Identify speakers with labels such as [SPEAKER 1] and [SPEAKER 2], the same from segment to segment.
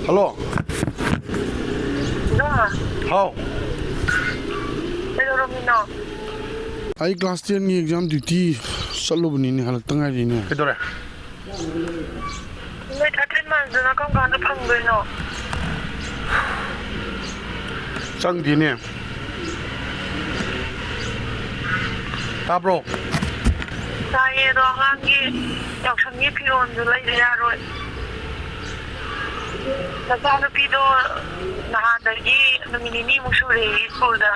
[SPEAKER 1] Hello. How? I class 10 exam duty. Salubni haltangarini. Kedore.
[SPEAKER 2] Wait, attend manzana kang gana pangano.
[SPEAKER 1] Sangdine. Tabro.
[SPEAKER 2] Saye do hangi yakshangi piron julai yaroi. Nasana pido nahadagi numini musuri school da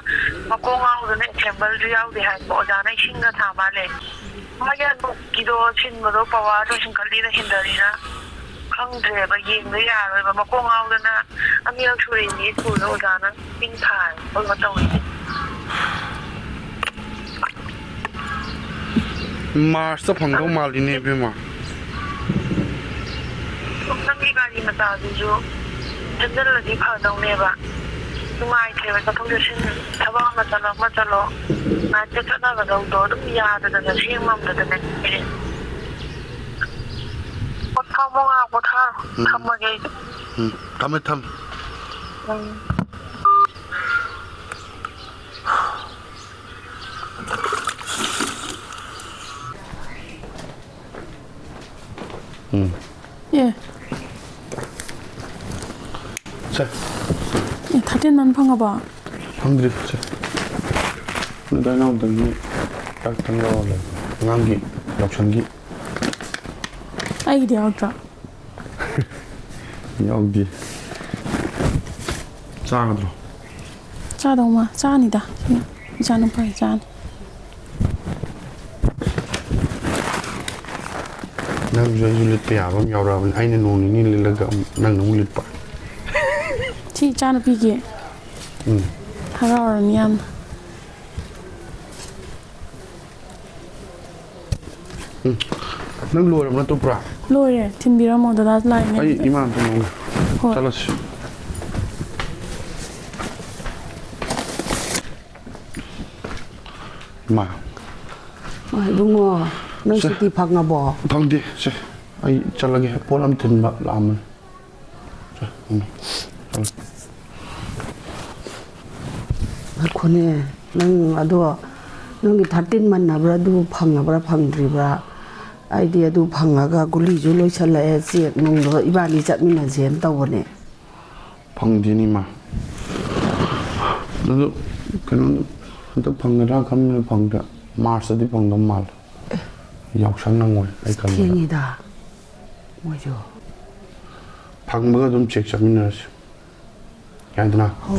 [SPEAKER 2] makonga udane chamber riyau de hai ojana singa thamale. Maya kido chinmado pawa do sinkali na hindarina. Khangdre ba yengda yaroi ba makonga udana amiyang churi ni school da ojana ping thai olma tawi.
[SPEAKER 1] Master phangdo malini bima.
[SPEAKER 2] Nangi gari mata ju jandal lagi phadong ne ba. Tumai theba ta thong sin thaba ma chalo na che chana ga do do dum ya da da sing mam da ne ni ko tha mo nga ko tha tham ma ge
[SPEAKER 1] Tham.
[SPEAKER 3] 예.
[SPEAKER 1] 자.
[SPEAKER 3] 예, 다된만 방아봐.
[SPEAKER 1] 방들이 자. 나 나온다니. 딱 당겨올래. 강기, 역천기.
[SPEAKER 3] 아이디 아웃라.
[SPEAKER 1] 여기. 짜가들어.
[SPEAKER 3] 짜동마, 짜니다. 짜는 파이 짠.
[SPEAKER 1] Nang jo yulit pe abam yawra ban aina no ni lilaga nang no lit pa
[SPEAKER 3] 티 짜는 비게. 하라는 양.
[SPEAKER 1] nang lo ram to pra
[SPEAKER 3] 로에 팀비라 모두 다 라이네.
[SPEAKER 1] ai iman to no
[SPEAKER 3] 호.
[SPEAKER 1] chalas ma
[SPEAKER 4] Ai bungo nang siti phanga bo
[SPEAKER 1] phangdi se ai chalage polam tin ba lam cha
[SPEAKER 4] khone nang ado nang gi 13 man na bra du phanga bra phangdri bra idea du phanga ga guli ju loi chala e che nong do ibani chatmina jem tawone
[SPEAKER 1] phangdi ni ma no kan to phangra kam phangda mars di phangdam mal yok sang nang oi ai kan
[SPEAKER 4] tingida mojo
[SPEAKER 1] phangba dum check chaminasi yaidna
[SPEAKER 4] ho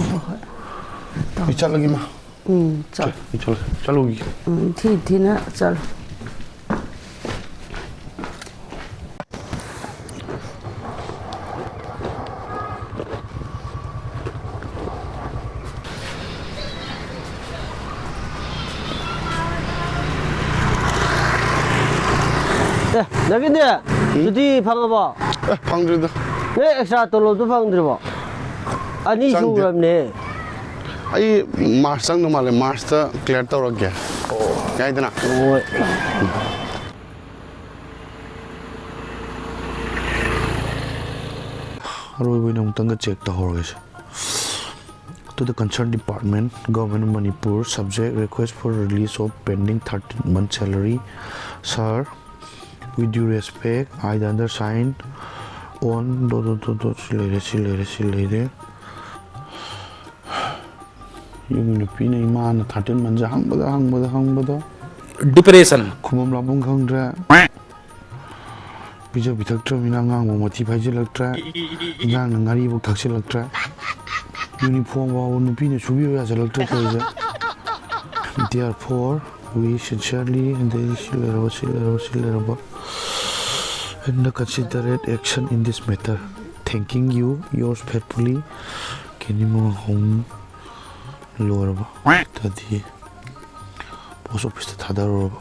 [SPEAKER 1] i chalagi ma
[SPEAKER 4] chal
[SPEAKER 1] chalogi
[SPEAKER 4] thi na chal
[SPEAKER 5] 나긴데 주디 방어봐.
[SPEAKER 1] phangdri da
[SPEAKER 5] 왜 엑스트라 돌로도 방들어 봐. 아니 소그람네.
[SPEAKER 1] ai mars sang no male mars ta clear ta ro ge yaidna
[SPEAKER 5] 오.
[SPEAKER 1] Aroi boy nong tanga check ta hor ge to the concerned department government of Manipur subject request for release of pending 13-month salary sir with due respect I undersigned on silere yung nupi na iman 13 months hangbada
[SPEAKER 6] depression
[SPEAKER 1] khumam labung khangdra bija bithaktra mina ngang mo mati phai laktra ngang ngari bu thakse laktra uniform wa nupi ne chubi ya jalaktra koja therefore we sincerely and they silera and the considerate action in this matter thanking you yours faithfully kenimo home lower tadi post office ta thadaro